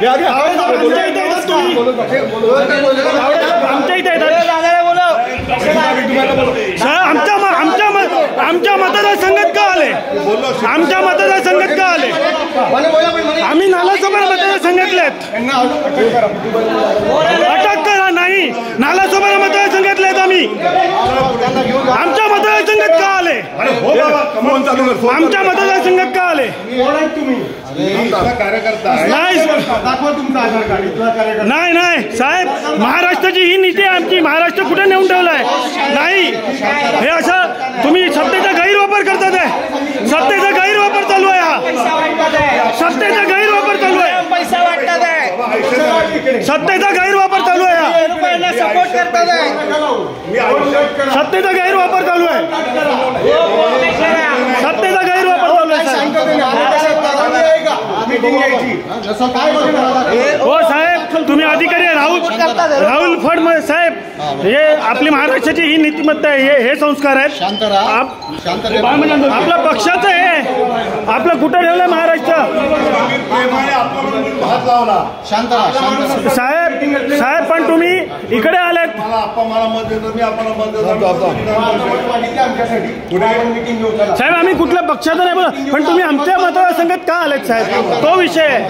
आमच्या इथे येतात तुम्ही, आमच्या इथे येतात आमच्या मतदारसंघात का आले? आमच्या मतदारसंघात का आले? आम्ही नालासोपारा मतदारसंघातले आहेत. अटक करा. नाही, नालासोपारा मतदारसंघातले आहेत आम्ही. आमच्या मतदारसंघात का आले? आमच्या मतदारसंघात का आले? नाही नाही साहेब, महाराष्ट्राची ही नीती आहे आमची. महाराष्ट्र कुठे नेऊन ठेवलाय? नाही, हे असं तुम्ही सत्तेचा गैरवापर करतात आहे. सत्तेचा गैरवापर चालू आहे. हा सत्तेचा गैरवापर चालू आहे. पैसा वाटतात आहे. सत्तेचा गैरवापर चालू आहे. सपोर्ट करतात आहे. सत्तेचा गैरवापर चालू आहे. सत्तेचा गैरवापर चालू आहे. हो साहेब, तुम्ही अधिकारी आहे. राहुल फडणवीस साहेब, हे आपली महाराष्ट्राची ही नीतिमत्ता आहे. हे संस्कार आहेत. आपल्या पक्षाचं आहे. आपलं कुठं ठेवलंय महाराष्ट्र? साहेब साहेब, पण तुम्ही इकडे आलेत. साहेब, आम्ही कुठल्या पक्षाचं नाही बोलत, पण तुम्ही आमच्या मतदारसंघात का आलेत साहेब? तो विषय आहे.